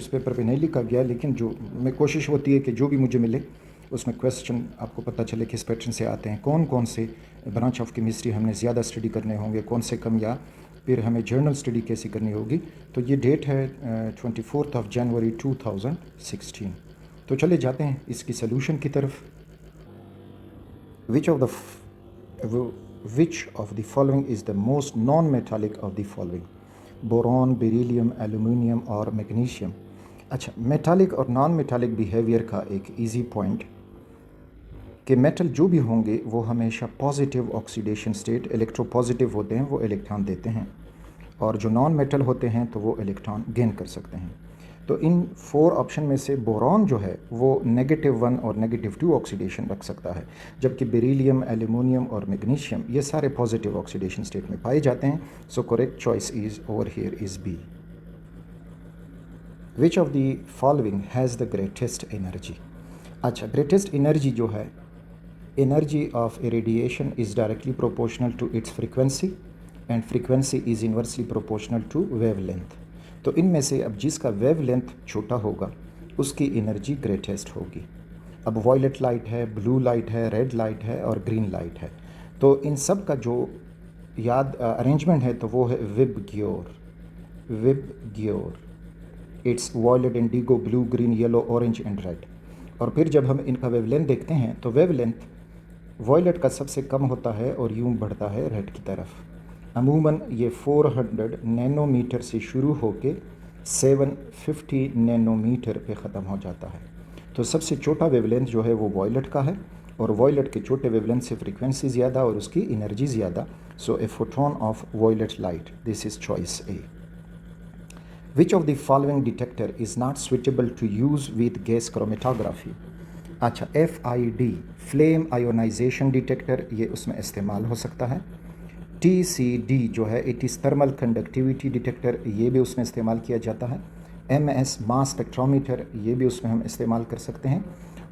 Paper पे नहीं लिखा गया, लेकिन जो मैं कोशिश होती है कि जो भी मुझे मिले उसमें क्वेश्चन आपको पता चले किस पैटर्न से आते हैं, कौन कौन से ब्रांच ऑफ केमिस्ट्री हमने ज़्यादा स्टडी करने होंगे, कौन से कम, या फिर हमें जर्नल स्टडी कैसी करनी होगी। तो ये डेट है 24 जनवरी 2016। तो चले जाते हैं इसकी सलूशन की तरफ। विच of the following is the most non metallic of the following? Boron, beryllium, aluminium और मैग्नीशियम। अच्छा, मेटालिक और नॉन मेटालिक बिहेवियर का एक इजी पॉइंट कि मेटल जो भी होंगे वो हमेशा पॉजिटिव ऑक्सीडेशन स्टेट, इलेक्ट्रोपॉजिटिव होते हैं, वो इलेक्ट्रॉन देते हैं, और जो नॉन मेटल होते हैं तो वो इलेक्ट्रॉन गेन कर सकते हैं। तो इन 4 ऑप्शन में से बोरॉन जो है वो -1 और -2 ऑक्सीडेशन रख सकता है, जबकि बेरिलियम, एल्यूमिनियम और मैग्नीशियम ये सारे पॉजिटिव ऑक्सीडेशन स्टेट में पाए जाते हैं। So correct choice is over here is B. Which of the following has the greatest energy? अच्छा, ग्रेटेस्ट एनर्जी जो है, energy of irradiation is directly proportional to its frequency and frequency is inversely proportional to wavelength. तो इनमें से अब जिसका wavelength छोटा होगा उसकी एनर्जी ग्रेटेस्ट होगी। अब वॉयलेट लाइट है, ब्लू लाइट है, रेड लाइट है और ग्रीन लाइट है। तो इन सब का जो याद अरेंजमेंट है तो वो है VIBGYOR. It's violet, indigo, blue, green, yellow, orange and red. और फिर जब हम इनका वेवलेंथ देखते हैं तो वेवलेंथ वॉयलेट का सबसे कम होता है और यूं बढ़ता है रेड की तरफ। अमूमन ये 400 नैनोमीटर से शुरू होके 750 नैनोमीटर पे ख़त्म हो जाता है। तो सबसे छोटा वेवलेंथ जो है वो वॉयलेट का है, और वॉयलेट के छोटे वेवलेंथ से फ्रीक्वेंसी ज़्यादा और उसकी एनर्जी ज़्यादा। So a photon of violet light, this is choice A. Which of the following detector is not suitable to use with gas chromatography? अच्छा, FID फ्लेम आयोनाइजेशन डिटेक्टर, ये उसमें इस्तेमाल हो सकता है। TCD जो है, it is thermal conductivity detector, ये भी उसमें इस्तेमाल किया जाता है। MS मास स्पेक्ट्रोमीटर, ये भी उसमें हम इस्तेमाल कर सकते हैं।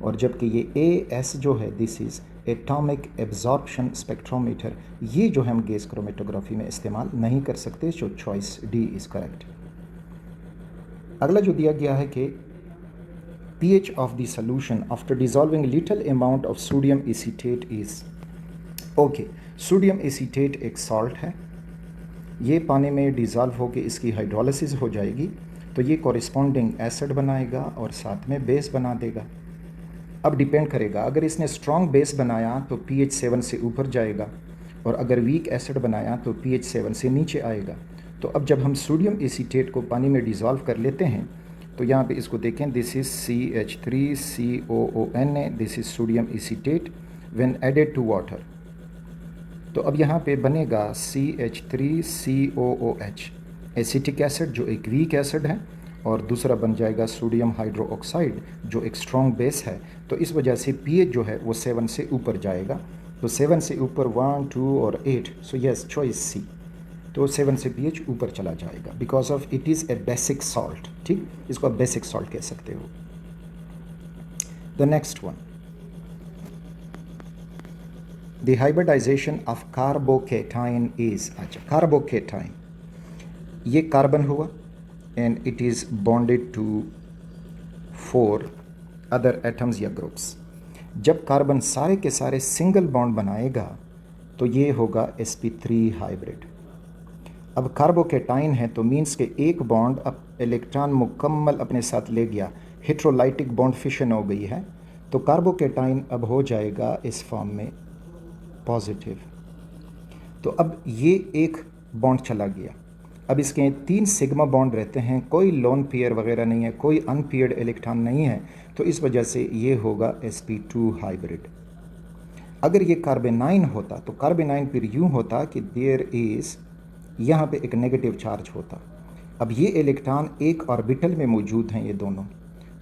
और जबकि ये AS जो है, this is atomic absorption spectrometer, ये जो हम गैस क्रोमेटोग्राफी में इस्तेमाल नहीं कर सकते। सो चॉइस D इज़ करेक्ट। अगला जो दिया गया है कि pH of the solution after dissolving little amount of sodium acetate is, okay, sodium acetate एक सॉल्ट है, ये पानी में डिज़ोल्व होकर इसकी हाइड्रोलिसिस हो जाएगी तो ये कॉरिस्पॉन्डिंग एसिड बनाएगा और साथ में बेस बना देगा। अब डिपेंड करेगा, अगर इसने स्ट्रॉन्ग बेस बनाया तो pH 7 से ऊपर जाएगा, और अगर वीक एसिड बनाया तो pH 7 से नीचे आएगा। तो अब जब हम सोडियम एसीटेट को पानी में डिज़ोल्व कर लेते हैं तो यहाँ पे इसको देखें, this is CH3COON, this is sodium acetate when added to water. तो अब यहाँ पे बनेगा CH3COOH, एसिटिक एसिड जो एक वीक एसिड है, और दूसरा बन जाएगा सोडियम हाइड्रोक्साइड जो एक स्ट्रॉन्ग बेस है। तो इस वजह से pH जो है वो 7 से ऊपर जाएगा। तो 7 से ऊपर 1, 2 और 8, सो यस चॉइस C। तो 7 से pH ऊपर चला जाएगा because of it is a basic salt. ठीक, इसको आप बेसिक सॉल्ट कह सकते हो। The next one, the hybridisation of carbocation is. अच्छा, कार्बोकेटाइन ये कार्बन हुआ and it is bonded to 4 other atoms या ग्रुप्स। जब कार्बन सारे के सारे सिंगल बॉन्ड बनाएगा तो ये होगा sp3 हाइब्रिड। अब कार्बोकेटाइन है तो मीन्स के एक बॉन्ड अब इलेक्ट्रॉन मुकम्मल अपने साथ ले गया, हेट्रोलाइटिक बॉन्ड फिशन हो गई है, तो कार्बोकेटाइन अब हो जाएगा इस फॉर्म में पॉजिटिव। तो अब ये एक बॉन्ड चला गया, अब इसके 3 सिग्मा बॉन्ड रहते हैं, कोई लोन पेयर वगैरह नहीं है, कोई अनपेयर्ड इलेक्ट्रॉन नहीं है, तो इस वजह से ये होगा sp2 हाइब्रिड। अगर ये कार्बेनाइन होता तो कार्बेनाइन फिर यूँ होता कि देयर इज़, यहाँ पे एक नेगेटिव चार्ज होता। अब ये इलेक्ट्रॉन एक ऑर्बिटल में मौजूद हैं ये दोनों,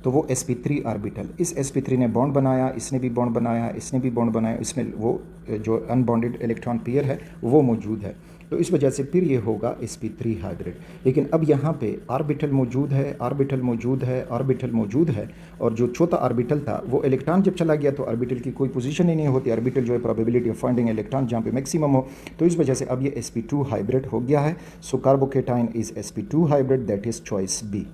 तो वो sp3 ऑर्बिटल, इस sp3 ने बॉन्ड बनाया, इसने भी बॉन्ड बनाया, इसने भी बॉन्ड बनाया, इसमें वो जो अनबॉन्डेड इलेक्ट्रॉन पेयर है वो मौजूद है, तो इस वजह से फिर ये होगा sp3 हाइब्रिड। लेकिन अब यहाँ पे ऑर्बिटल मौजूद है, ऑर्बिटल मौजूद है, ऑर्बिटल मौजूद है, और जो चौथा ऑर्बिटल था वो इलेक्ट्रॉन जब चला गया तो ऑर्बिटल की कोई पोजीशन ही नहीं होती। ऑर्बिटल जो है प्रोबेबिलिटी ऑफ फाइंडिंग इलेक्ट्रॉन जहाँ पे मैक्सिमम हो, तो इस वजह से अब ये sp2 हाइब्रिड हो गया है। So carbocation is sp2 hybrid, that is choice B.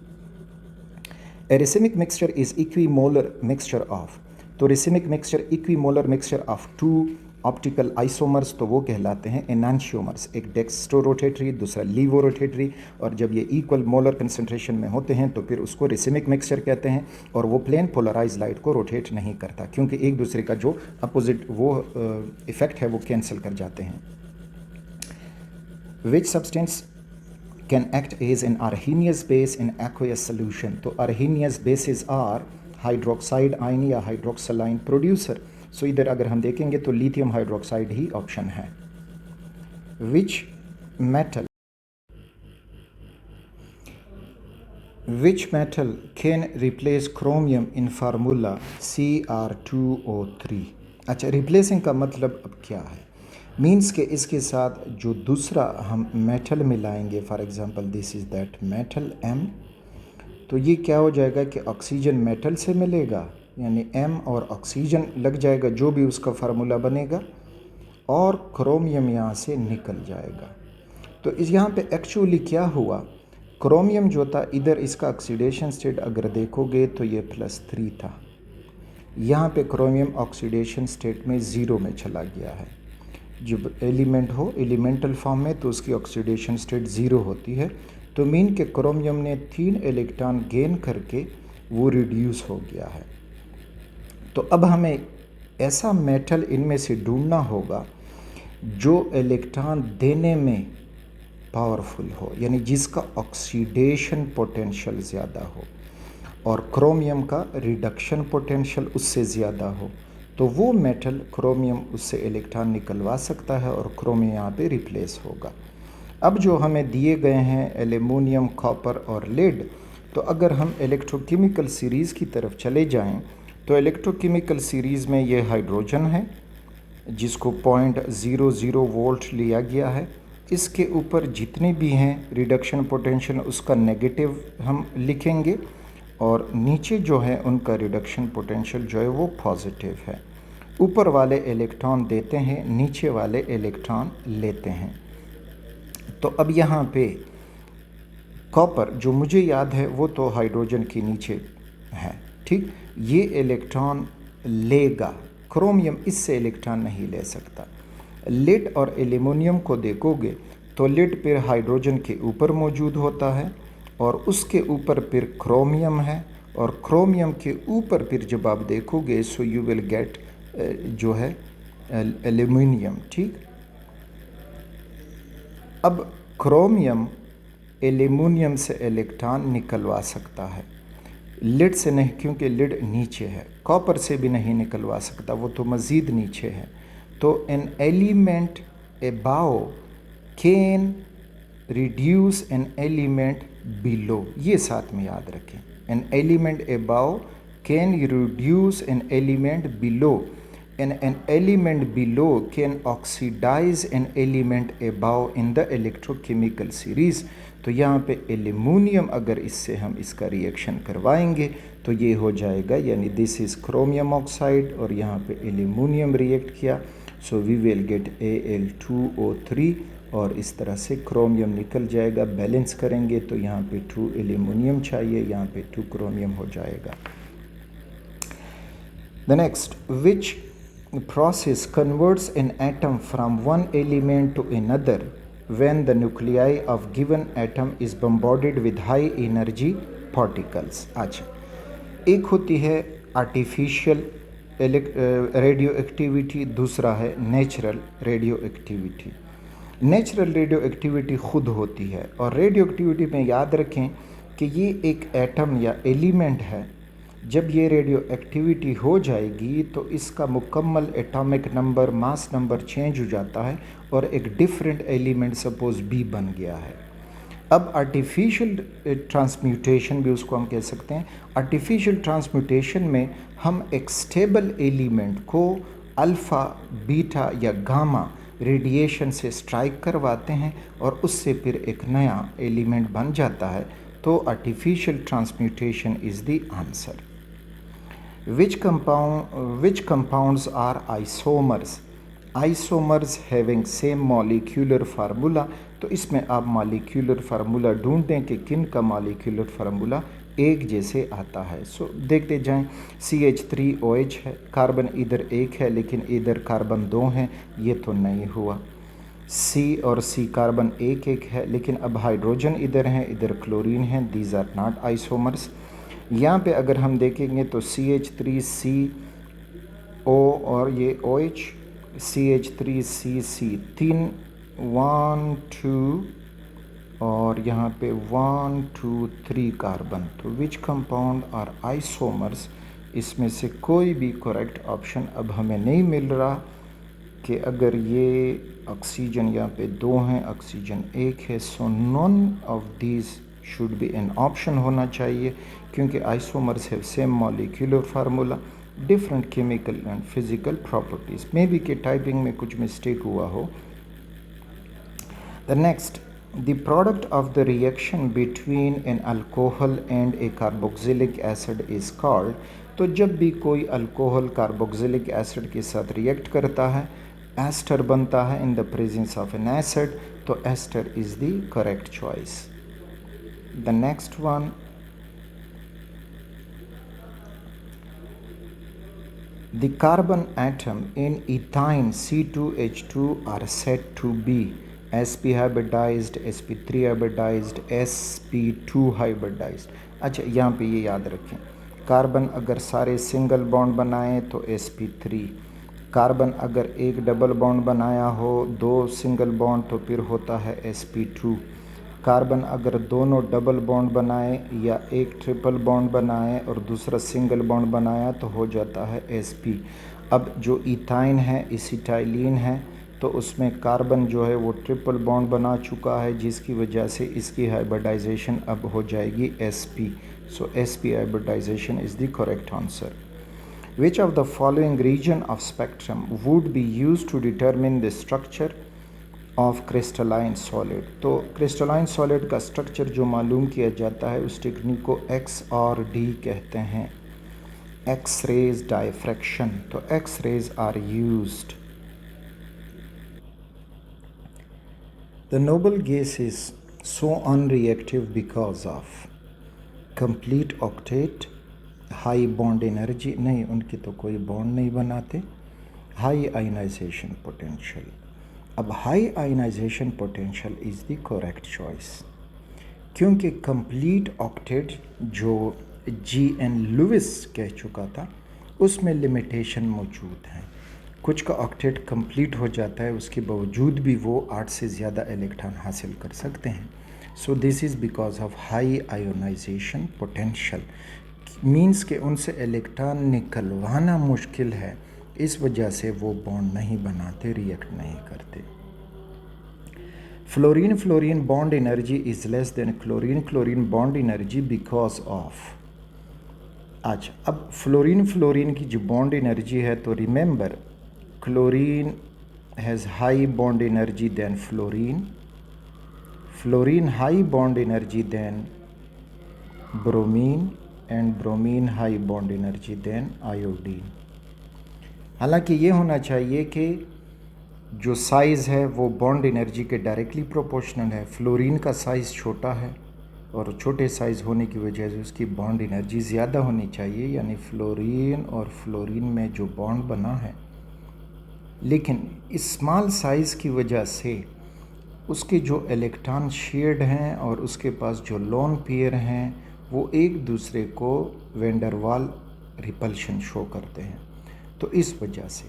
A racemic mixture is equimolar mixture of, तो racemic mixture equimolar mixture of two optical isomers तो वो कहलाते हैं एनांशियोमर्स, एक डेक्स्ट्रोरोटेटरी दूसरा लीवोरोटेटरी, और जब ये इक्वल मोलर कंसंट्रेशन में होते हैं तो फिर उसको रेसिमिक मिक्सचर कहते हैं। और वो प्लेन पोलराइज लाइट को रोटेट नहीं करता क्योंकि एक दूसरे का जो अपोजिट वो इफेक्ट है वो कैंसिल कर जाते हैं। Which substance can act as an Arrhenius base in aqueous solution, तो Arrhenius bases are hydroxide ion या हाइड्रोक्सलाइन प्रोड्यूसर। सो इधर अगर हम देखेंगे तो लिथियम हाइड्रोक्साइड ही ऑप्शन है। Which metal can replace chromium in formula Cr2O3। अच्छा, रिप्लेसिंग का मतलब अब क्या है, मीन्स के इसके साथ जो दूसरा हम मेटल मिलाएंगे, for example this is that metal M, तो ये क्या हो जाएगा कि ऑक्सीजन मेटल से मिलेगा, यानी M और ऑक्सीजन लग जाएगा जो भी उसका फार्मूला बनेगा, और क्रोमियम यहाँ से निकल जाएगा। तो इस यहाँ पे एक्चुअली क्या हुआ, क्रोमियम जो था इधर इसका ऑक्सीडेशन स्टेट अगर देखोगे तो ये +3 था, यहाँ पे क्रोमियम ऑक्सीडेशन स्टेट में 0 में चला गया है। जब एलिमेंट हो एलिमेंटल फॉर्म में तो उसकी ऑक्सीडेशन स्टेट 0 होती है, तो मीन के क्रोमियम ने 3 इलेक्ट्रॉन गेन करके वो रिड्यूस हो गया है। तो अब हमें ऐसा मेटल इनमें से ढूंढना होगा जो इलेक्ट्रॉन देने में पावरफुल हो, यानी जिसका ऑक्सीडेशन पोटेंशियल ज़्यादा हो और क्रोमियम का रिडक्शन पोटेंशियल उससे ज़्यादा हो, तो वो मेटल क्रोमियम उससे इलेक्ट्रॉन निकलवा सकता है और क्रोमियम यहाँ पे रिप्लेस होगा। अब जो हमें दिए गए हैं एल्युमिनियम, कॉपर और लेड, तो अगर हम इलेक्ट्रोकेमिकल सीरीज़ की तरफ चले जाएं तो इलेक्ट्रोकेमिकल सीरीज़ में ये हाइड्रोजन है जिसको 0.00 वोल्ट लिया गया है। इसके ऊपर जितने भी हैं रिडक्शन पोटेंशियल उसका नेगेटिव हम लिखेंगे, और नीचे जो है उनका रिडक्शन पोटेंशियल जो है वो पॉजिटिव है। ऊपर वाले इलेक्ट्रॉन देते हैं, नीचे वाले इलेक्ट्रॉन लेते हैं। तो अब यहाँ पे कॉपर जो मुझे याद है वो तो हाइड्रोजन के नीचे है, ठीक, ये इलेक्ट्रॉन लेगा, क्रोमियम इससे इलेक्ट्रॉन नहीं ले सकता। लेड और एल्युमिनियम को देखोगे तो लेड फिर हाइड्रोजन के ऊपर मौजूद होता है और उसके ऊपर फिर क्रोमियम है, और क्रोमियम के ऊपर फिर जब आप देखोगे सो यू विल गेट जो है एल्युमिनियम, ठीक। अब क्रोमियम एल्युमिनियम से इलेक्ट्रॉन निकलवा सकता है, लिड से नहीं क्योंकि लिड नीचे है। कॉपर से भी नहीं निकलवा सकता, वो तो मज़ीद नीचे है। तो an element above can reduce an element below, ये साथ में याद रखें, an element above can reduce an element below, and an element below can oxidize an element above in the electrochemical series। तो यहाँ पे एल्युमिनियम अगर इससे हम इसका रिएक्शन करवाएंगे तो ये हो जाएगा, यानी दिस इज़ क्रोमियम ऑक्साइड और यहाँ पे एल्युमिनियम रिएक्ट किया, so we will get Al2O3 और इस तरह से क्रोमियम निकल जाएगा। बैलेंस करेंगे तो यहाँ पे 2 एल्युमिनियम चाहिए, यहाँ पे 2 क्रोमियम हो जाएगा। The next, which process converts an atom from one element to another when the nuclei of given atom is bombarded with high energy particles। अच्छा, एक होती है आर्टिफिशियल रेडियो एक्टिविटी, दूसरा है natural radio activity. Natural radio activity खुद होती है, और रेडियो एक्टिविटी में याद रखें कि ये एक एटम या एलिमेंट है, जब ये रेडियो एक्टिविटी हो जाएगी तो इसका मुकम्मल atomic number, mass number change हो जाता है और एक डिफरेंट एलिमेंट सपोज B बन गया है। अब आर्टिफिशियल ट्रांसम्यूटेशन भी उसको हम कह सकते हैं। आर्टिफिशियल ट्रांसम्यूटेशन में हम एक स्टेबल एलिमेंट को अल्फ़ा, बीटा या गामा रेडिएशन से स्ट्राइक करवाते हैं और उससे फिर एक नया एलिमेंट बन जाता है। तो artificial transmutation is the answer. Which compounds are isomers? Isomers having same molecular formula। तो इसमें आप molecular formula ढूंढ दें कि किन का molecular formula एक जैसे आता है। सो देखते जाएं, CH3OH है, कार्बन इधर एक है लेकिन इधर कार्बन दो हैं, ये तो नहीं हुआ। C और C कार्बन एक एक है लेकिन अब हाइड्रोजन इधर है, इधर क्लोरीन है, दीज आर नॉट आइसोमर्स। यहाँ पे अगर हम देखेंगे तो CH3CO और ये OH, CH3CC, 3 1 2 और यहाँ पे 1 2 3 कार्बन। तो विच कंपाउंड आर आइसोमर्स, इसमें से कोई भी करेक्ट ऑप्शन अब हमें नहीं मिल रहा कि अगर ये ऑक्सीजन यहाँ पे 2 हैं, ऑक्सीजन 1 है, so none of these should be an option होना चाहिए, क्योंकि isomers have same molecular formula, different chemical and physical properties. May be के टाइपिंग में कुछ मिस्टेक हुआ हो। The next, the product of the reaction between an alcohol and a carboxylic acid is called। तो जब भी कोई अल्कोहल कार्बोक्सिलिक एसिड के साथ रिएक्ट करता है, एस्टर बनता है in the presence of an acid, तो ester is the correct choice. The next one, the carbon atom in ethyne C2H2 are said to be sp hybridized, sp3 hybridized, sp2 hybridized। अच्छा, यहाँ पे ये याद रखें, carbon अगर सारे single bond बनाएं तो sp3, कार्बन अगर एक डबल बॉन्ड बनाया हो, 2 सिंगल बॉन्ड, तो फिर होता है sp2, कार्बन अगर दोनों डबल बॉन्ड बनाए या एक ट्रिपल बॉन्ड बनाए और दूसरा सिंगल बॉन्ड बनाया तो हो जाता है sp। अब जो इथाइन है, एसिटाइलिन है, तो उसमें कार्बन जो है वो ट्रिपल बॉन्ड बना चुका है, जिसकी वजह से इसकी हाइब्रिडाइजेशन अब हो जाएगी sp। सो sp hybridisation is the correct answer. Which of the following region of spectrum would be used to determine the structure of crystalline solid. तो क्रिस्टलाइन सॉलिड का स्ट्रक्चर जो मालूम किया जाता है, उस टेक्निक को XRD कहते हैं, एक्स रेज डायफ्रैक्शन। तो X rays are used. The noble gas is so unreactive because of complete octet, high bond energy, नहीं उनकी तो कोई बॉन्ड नहीं बनाते, हाई आयनाइजेशन पोटेंशियल। अब high ionisation potential is the correct choice, क्योंकि complete octet जो G.N. लुइस कह चुका था, उसमें लिमिटेशन मौजूद हैं। कुछ का ऑक्टेट कंप्लीट हो जाता है, उसके बावजूद भी वो 8 से ज़्यादा इलेक्ट्रॉन हासिल कर सकते हैं। सो this is because of high ionization potential, means के उनसे इलेक्ट्रॉन निकलवाना मुश्किल है, इस वजह से वो बॉन्ड नहीं बनाते, रिएक्ट नहीं करते। Fluorine fluorine bond energy is less than chlorine chlorine bond energy because of. अच्छा, अब फ्लोरीन फ्लोरीन की जो बॉन्ड एनर्जी है, तो remember chlorine has high bond energy than fluorine, fluorine high bond energy than bromine, and bromine high bond energy than iodine. हालांकि ये होना चाहिए कि जो साइज़ है वो बॉन्ड एनर्जी के डायरेक्टली प्रोपोर्शनल है। फ्लोरीन का साइज़ छोटा है और छोटे साइज़ होने की वजह से उसकी बॉन्ड एनर्जी ज़्यादा होनी चाहिए, यानी फ्लोरीन और फ्लोरीन में जो बॉन्ड बना है, लेकिन इस स्मॉल साइज़ की वजह से उसके जो इलेक्ट्रॉन शेयर्ड हैं और उसके पास जो लोन पेयर हैं, वो एक दूसरे को वेंडरवाल रिपल्शन शो करते हैं। तो इस वजह से,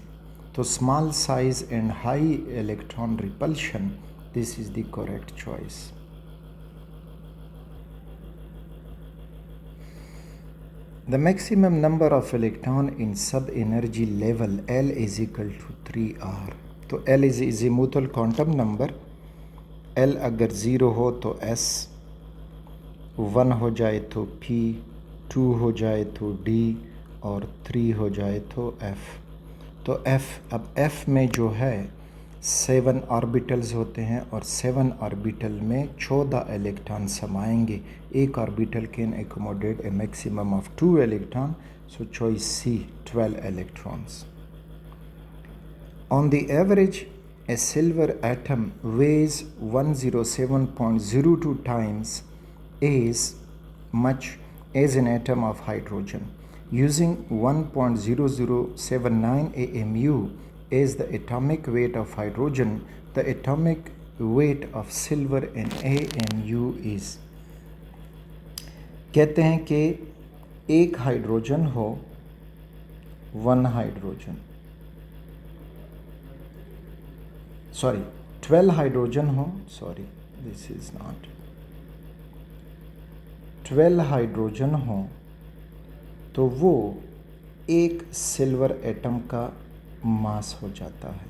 तो small size and high electron repulsion, this is the correct choice. The maximum number of electron in sub energy level L is equal to 3R। तो L is azimuthal quantum number. L अगर 0 हो तो S, 1 हो जाए तो P, 2 हो जाए तो D और 3 हो जाए तो F। तो F, अब F में जो है 7 ऑर्बिटल्स होते हैं और 7 ऑर्बिटल में 14 इलेक्ट्रॉन समाएंगे। एक orbital can accommodate A maximum of 2 electron, so choice C, 12 electrons. On the average, a silver atom weighs 107.02 times as much as an atom of hydrogen. Using 1.0079 AMU as the atomic weight of hydrogen, the atomic weight of silver in AMU is. कहते हैं कि एक hydrogen हो, 1 hydrogen, 12 hydrogen हो, 12 hydrogen हो तो वो एक सिल्वर एटम का मास हो जाता है।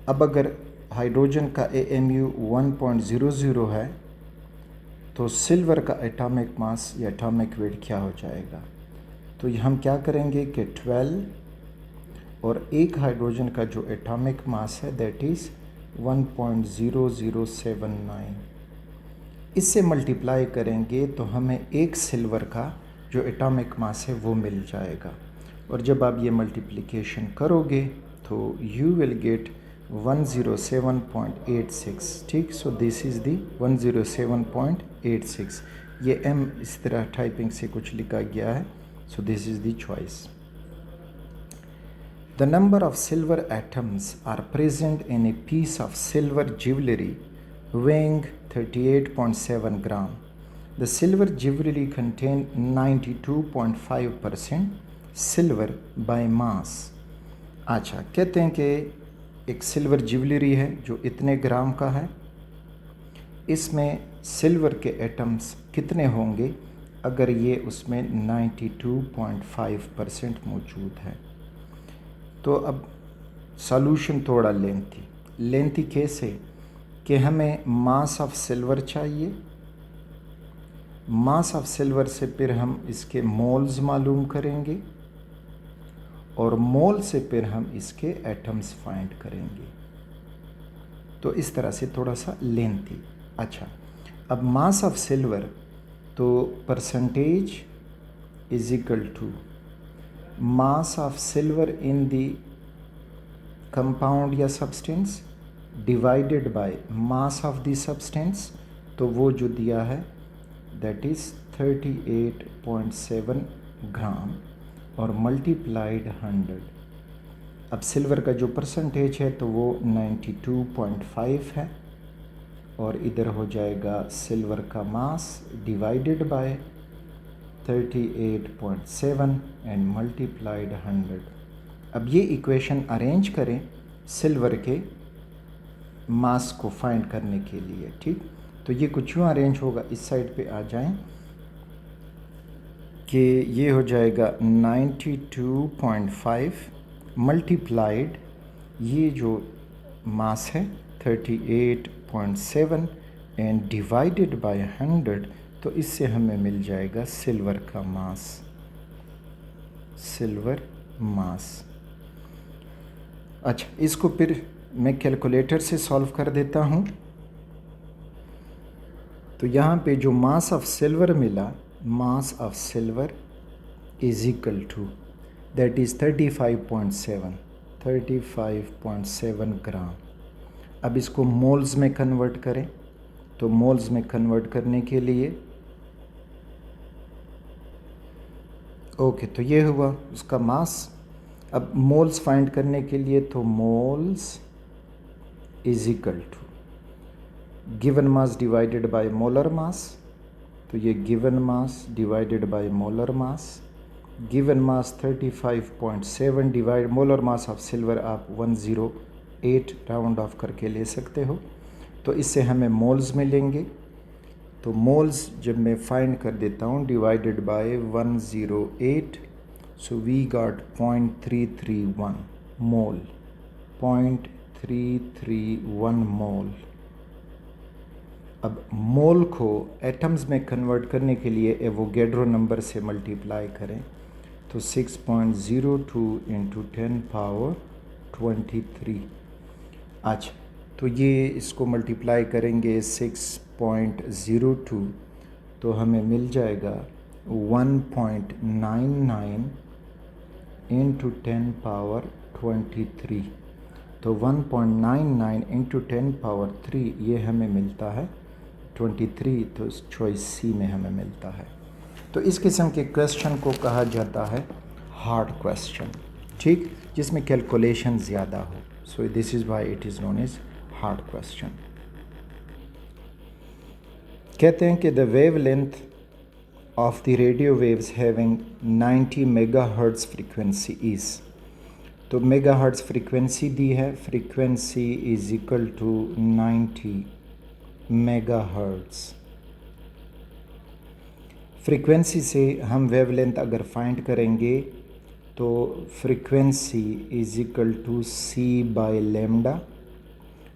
अब अगर हाइड्रोजन का AMU 1.00 है तो सिल्वर का एटॉमिक मास या एटॉमिक वेट क्या हो जाएगा? तो हम क्या करेंगे कि 12 और एक हाइड्रोजन का जो एटॉमिक मास है दैट इज़ 1.0079, इससे मल्टीप्लाई करेंगे तो हमें एक सिल्वर का जो एटॉमिक मास है वो मिल जाएगा। और जब आप ये मल्टीप्लिकेशन करोगे तो यू विल गेट 107.86। ठीक, सो दिस इज़ दी 107.86। ये m इस तरह टाइपिंग से कुछ लिखा गया है, सो this is the choice. The number of silver atoms are present in a piece of silver jewelry weighing 38.7 gram. The silver jewelry contains 92.5% silver by mass. अच्छा, कहते हैं कि एक सिल्वर ज्वेलरी है जो इतने ग्राम का है, इसमें सिल्वर के एटम्स कितने होंगे अगर ये उसमें 92.5% मौजूद है। तो अब सॉल्यूशन थोड़ा लेंथी कैसे कि हमें मास ऑफ सिल्वर चाहिए, मास ऑफ सिल्वर से फिर हम इसके मोल्स मालूम करेंगे और मोल से फिर हम इसके एटम्स फाइंड करेंगे। तो इस तरह से थोड़ा सा लेंथी। अच्छा, अब मास ऑफ सिल्वर तो percentage is equal to mass of silver in the compound या substance divided by mass of the substance. तो वो जो दिया है दैट इज़ 38.7 ग्राम और मल्टीप्लाइड 100। अब सिल्वर का जो परसेंटेज है तो वो 92.5 है और इधर हो जाएगा सिल्वर का मास डिवाइडेड बाय 38.7 एंड मल्टीप्लाइड 100। अब ये इक्वेशन अरेंज करें सिल्वर के मास को फाइंड करने के लिए। ठीक, तो ये कुछ यूँ अरेंज होगा, इस साइड पे आ जाएं कि ये हो जाएगा 92.5 मल्टीप्लाइड ये जो मास है 38.7 एंड डिवाइडेड बाय 100। तो इससे हमें मिल जाएगा सिल्वर का मास, सिल्वर मास। अच्छा, इसको फिर मैं कैलकुलेटर से सॉल्व कर देता हूँ। तो यहाँ पे जो मास ऑफ सिल्वर मिला, mass of silver is equal to that is 35.7 gram. अब इसको मोल्स में कन्वर्ट करें, तो मोल्स में कन्वर्ट करने के लिए ओके, तो ये हुआ उसका मास। अब मोल्स फाइंड करने के लिए तो moles is equal to given mass divided by molar mass. तो ये given mass divided by molar mass, given mass 35.7 divide molar mass of silver आप 108 राउंड ऑफ करके ले सकते हो। तो इससे हमें मोल्स मिलेंगे। तो मोल्स जब मैं फाइंड कर देता हूँ divided by 108, so we got 0.331 mole, 0.331 mole. अब मोल को एटम्स में कन्वर्ट करने के लिए एवोगैड्रो नंबर से मल्टीप्लाई करें तो 6.02 इंटू 10 पावर 23। अच्छा, तो ये इसको मल्टीप्लाई करेंगे 6.02 तो हमें मिल जाएगा 1.99 इंटू 10 पावर 23। तो 1.99 इंटू 10 पावर 3 ये हमें मिलता है 23, तो चॉइस सी में हमें मिलता है। तो इस किस्म के क्वेश्चन को कहा जाता है हार्ड क्वेश्चन, ठीक, जिसमें कैलकुलेशन ज़्यादा हो। So this is why it is known as hard question. कहते हैं कि the wavelength of the radio waves having 90 megahertz frequency is. तो मेगाहर्ट्ज़ फ्रीक्वेंसी दी है, frequency is equal to 90 megahertz. Frequency से हम वेवलेंथ अगर फाइंड करेंगे तो frequency is equal to C by lambda,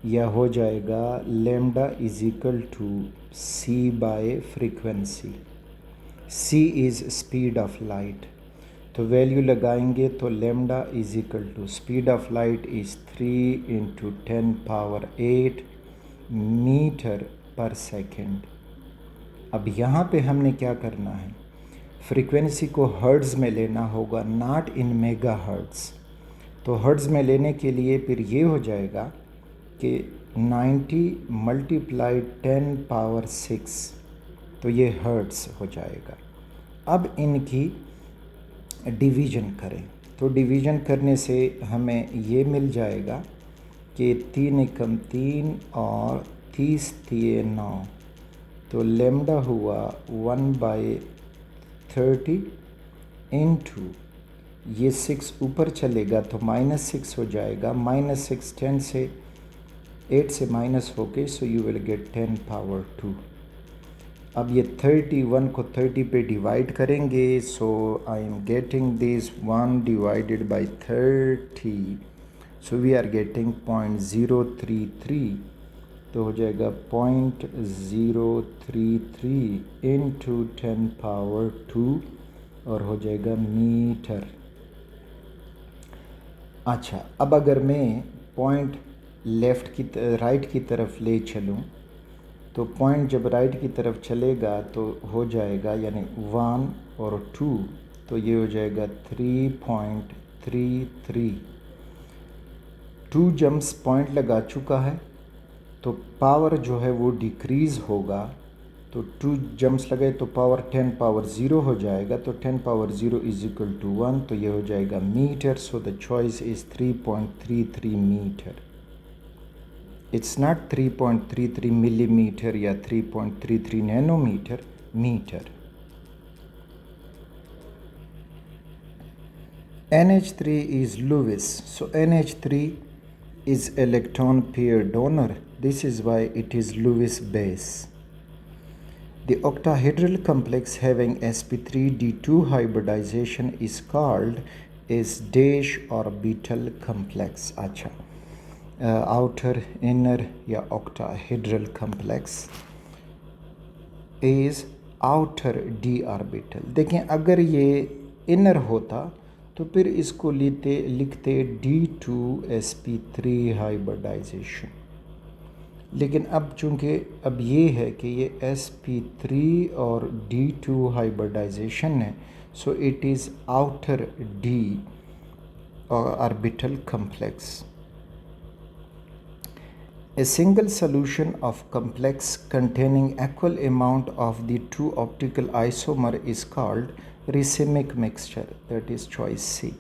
या हो जाएगा lambda is equal to C by frequency. C is speed of light, तो वैल्यू लगाएंगे तो lambda is equal to speed of light is 3 × 10⁸ metre per second. अब यहाँ पे हमने क्या करना है, फ्रीक्वेंसी को हर्ट्ज़ में लेना होगा, नॉट इन मेगा हर्ट्ज़। तो हर्ट्ज़ में लेने के लिए फिर ये हो जाएगा कि 90 × 10⁶, तो ये हर्ट्ज़ हो जाएगा। अब इनकी डिवीज़न करें, तो डिवीज़न करने से हमें ये मिल जाएगा कि 3 × 3 और 30 × 9, तो लेमडा हुआ 1/30 इंटू ये 6 ऊपर चलेगा तो -6 हो जाएगा, -6 10 से 8 से माइनस होके, सो यू विल गेट 10⁻²। अब ये 31 को 30 पे डिवाइड करेंगे, so I am getting this 1 divided by 30, so we are getting 0.033, तो हो जाएगा 0.033 इंटू 10⁻², और हो जाएगा मीटर। अच्छा, अब अगर मैं पॉइंट राइट की तरफ ले चलूँ, तो पॉइंट जब राइट की तरफ चलेगा तो हो जाएगा यानी 1 और 2, तो ये हो जाएगा 3.33। 2 जम्प्स पॉइंट लगा चुका है, तो पावर जो है वो डिक्रीज़ होगा, तो 2 जम्प्स लगे तो पावर 10⁻0 हो जाएगा, तो 10⁻0 इज इक्वल टू 1, तो ये हो जाएगा metre. So the choice is 3.33 metre. It's not 3.33 millimetre या 3.33 nanometre, metre. NH3 is Lewis, so NH3 is electron pair donor. This is why it is Lewis base. The octahedral complex having sp3d2 hybridization is called is dash orbital complex. अच्छा, outer, inner या octahedral complex is outer d orbital। देखें, अगर ये inner होता तो फिर इसको लिखते D2sp3 हाइब्रिडाइजेशन, लेकिन अब चूँकि अब ये है कि ये sp3 और D2 हाइब्रिडाइजेशन है, so it is outer d orbital complex. A single solution of complex containing equal amount of the two optical isomer is called racemic mixture, that is choice C.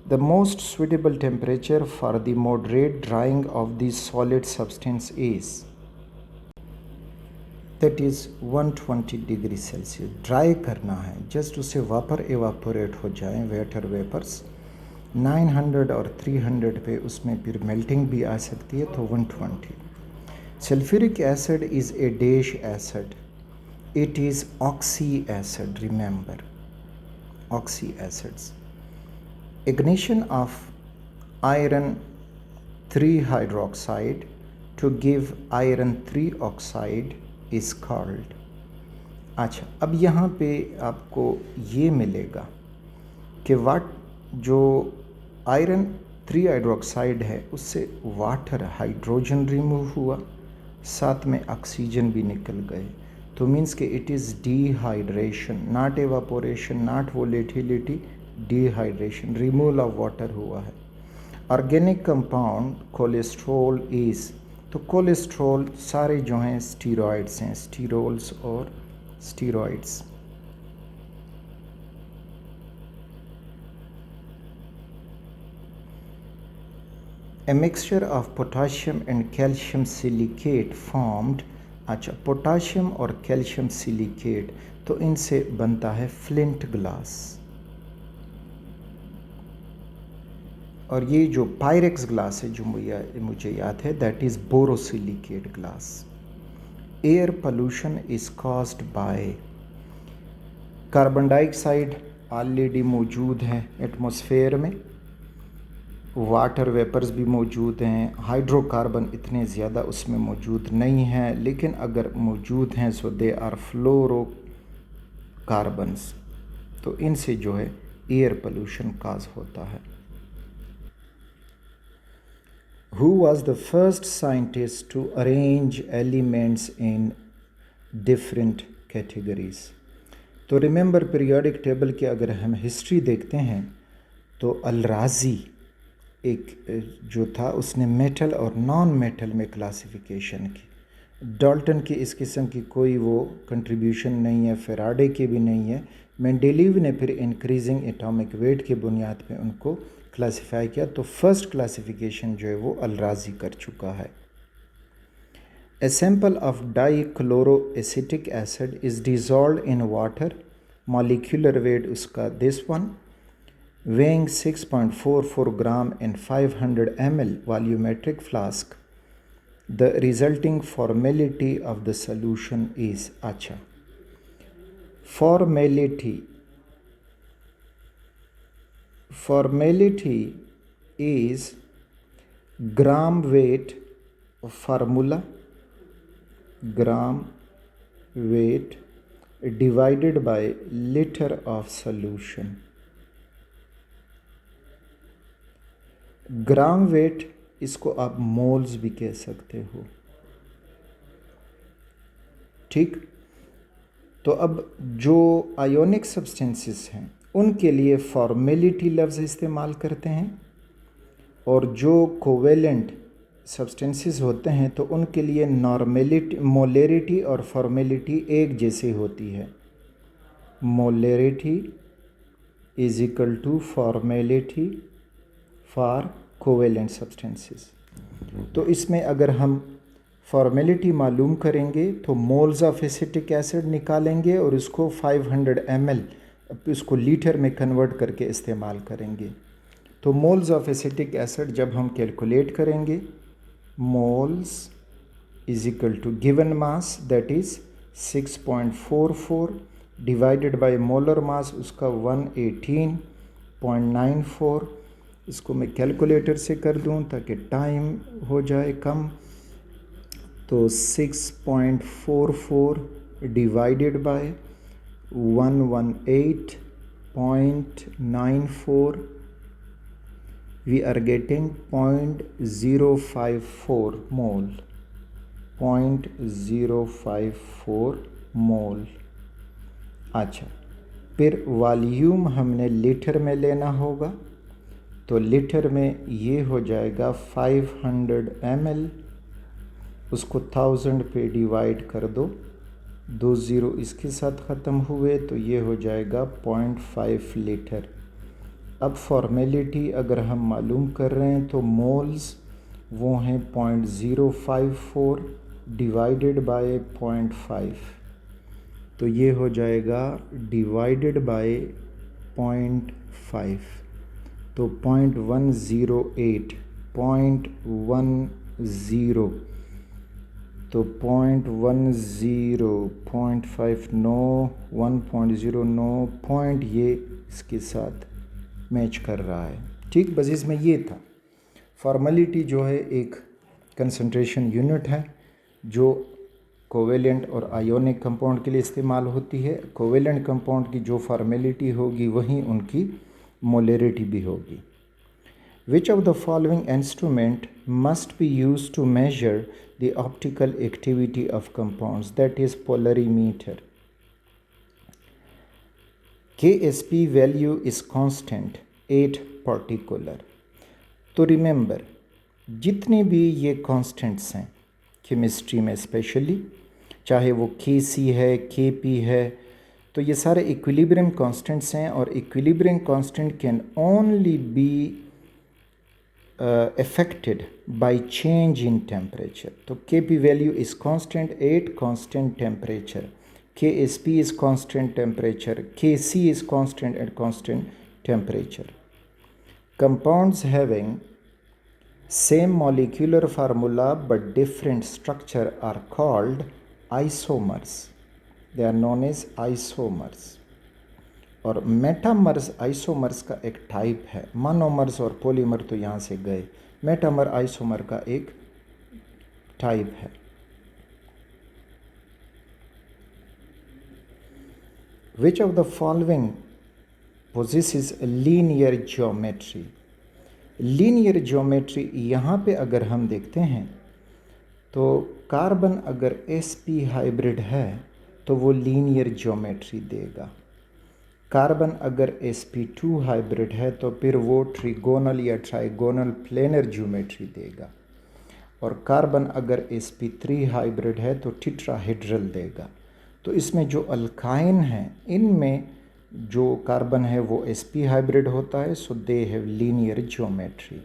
The most suitable temperature for the moderate drying of the solid substance is, that is 120 degree Celsius. Dry करना है, just उससे वापर evaporate हो जाएं, water vapours 900 और 300 पे, उसमें फिर मेल्टिंग भी आ सकती है, तो 120। Sulphuric acid is a dash acid, it is oxy acid, remember oxy acids. Ignition of iron 3 hydroxide to give iron 3 oxide is called। अच्छा, अब यहाँ पे आपको ये मिलेगा कि जो आयरन 3 हाइड्रोक्साइड है उससे वाटर हाइड्रोजन रिमूव हुआ, साथ में ऑक्सीजन भी निकल गए, तो मीन्स कि it is dehydration, not evaporation, not volatility, dehydration, removal of water हुआ है। ऑर्गेनिक कंपाउंड कोलेस्ट्रॉल इज़ तो कोलेस्ट्रॉल सारे जो हैं स्टीरॉइड्स हैं, स्टीरोल्स और steroids. A mixture of potassium and calcium silicate formed, अच्छा पोटाशियम और कैल्शियम सिलिकेट, तो इनसे बनता है फ्लिंट ग्लास। और ये जो पायरेक्स ग्लास है जो मुझे याद है, that is borosilicate glass. Air pollution is caused by, carbon dioxide already मौजूद है एटमॉस्फेयर में, वाटर वेपर्स भी मौजूद हैं, हाइड्रोकार्बन इतने ज़्यादा उसमें मौजूद नहीं हैं, लेकिन अगर मौजूद हैं सो दे आर फ्लोरोकार्बन्स, तो इनसे जो है एयर पोल्यूशन काज होता है। Who was the first scientist to arrange elements in different categories? तो रिमेंबर पीरियोडिक टेबल की अगर हम हिस्ट्री देखते हैं तो अल-राज़ी एक जो था उसने मेटल और नॉन मेटल में क्लासिफिकेशन की। डाल्टन की इस किस्म की कोई वो कंट्रीब्यूशन नहीं है, फेराडे की भी नहीं है। मेंडेलीव ने फिर इंक्रीजिंग एटॉमिक वेट की बुनियाद पे उनको क्लासिफाई किया, तो फर्स्ट क्लासिफिकेशन जो है वो अल-राज़ी कर चुका है। A sample of dichloroacetic acid is dissolved in water, molecular weight उसका this one, weighing 6.44 gram in 500 ml volumetric flask. The resulting formality of the solution is, अच्छा formality is gram weight formula, gram weight divided by liter of solution. Gram weight इसको आप moles भी कह सकते हो, ठीक। तो अब जो आयोनिक सब्सटेंसेस हैं उनके लिए फॉर्मेलिटी लफ्ज़ इस्तेमाल करते हैं, और जो कोवेलेंट सब्सटेंसेस होते हैं तो उनके लिए नॉर्मेलिटी, मोलरिटी और फॉर्मेलिटी एक जैसी होती है। Molarity is equal to formality for covalent substances. तो इसमें अगर हम फॉर्मेलिटी मालूम करेंगे तो मोल्स ऑफ एसिटिक एसिड निकालेंगे और उसको 500 ml उसको लीटर में कन्वर्ट करके इस्तेमाल करेंगे। तो मोल्स ऑफ एसिटिक एसिड जब हम कैलकुलेट करेंगे, moles is equal to given mass that is 6.44 divided by molar mass उसका 118.94। इसको मैं कैलकुलेटर से कर दूं ताकि टाइम हो जाए कम। तो 6.44 divided by 118.94 we are getting 0.054 mole, 0.054 mole. अच्छा, फिर वॉल्यूम हमने लीटर में लेना होगा, तो लीटर में ये हो जाएगा 500 ml, उसको 1000 पे डिवाइड कर दो, 2 ज़ीरो इसके साथ ख़त्म हुए, तो ये हो जाएगा 0.5 लीटर। अब फॉर्मेलिटी अगर हम मालूम कर रहे हैं तो मोल्स वो हैं 0.054 डिवाइडेड बाय 0.5, तो ये हो जाएगा डिवाइडेड बाय 0.5, तो 0.108, 0.10, तो 0.10, 0.59, 1.09 पॉइंट ये इसके साथ मैच कर रहा है, ठीक। बस इसमें ये था। फॉर्मेलिटी जो है एक कंसंट्रेशन यूनिट है जो कोवेलेंट और आयोनिक कंपाउंड के लिए इस्तेमाल होती है। कोवेलेंट कंपाउंड की जो फॉर्मेलिटी होगी वहीं उनकी मोलरिटी भी होगी। Which of the following instrument must be used to measure the optical activity of compounds? That is polarimeter. KSP value is constant 8 particular. तो रिमेंबर, जितने भी ये कांस्टेंट्स हैं केमिस्ट्री में स्पेशली, चाहे वो Kc है, Kp है, तो ये सारे इक्विलिब्रियम कांस्टेंट्स हैं और equilibrium constant can only be affected by change in temperature. तो Kp value is constant at constant temperature, Ksp is constant temperature, Kc is constant at constant temperature. Compounds having same molecular formula but different structure are called isomers. They are known as isomers. और metamers isomers का एक type है। Monomers और polymer तो यहाँ से गए, metamer isomer का एक टाइप है। विच of the following possesses linear geometry? Linear geometry यहाँ पे अगर हम देखते हैं तो कार्बन अगर sp हाइब्रिड है तो वो लीनियर ज्योमेट्री देगा। कार्बन अगर sp2 हाइब्रिड है तो फिर वो ट्रिगोनल या ट्राइगोनल प्लेनर ज्योमेट्री देगा। और कार्बन अगर sp3 हाइब्रिड है तो टेट्राहेड्रल देगा। तो इसमें जो अल्काइन हैं इनमें जो कार्बन है वो sp हाइब्रिड होता है, सो दे हैव लीनियर ज्योमेट्री।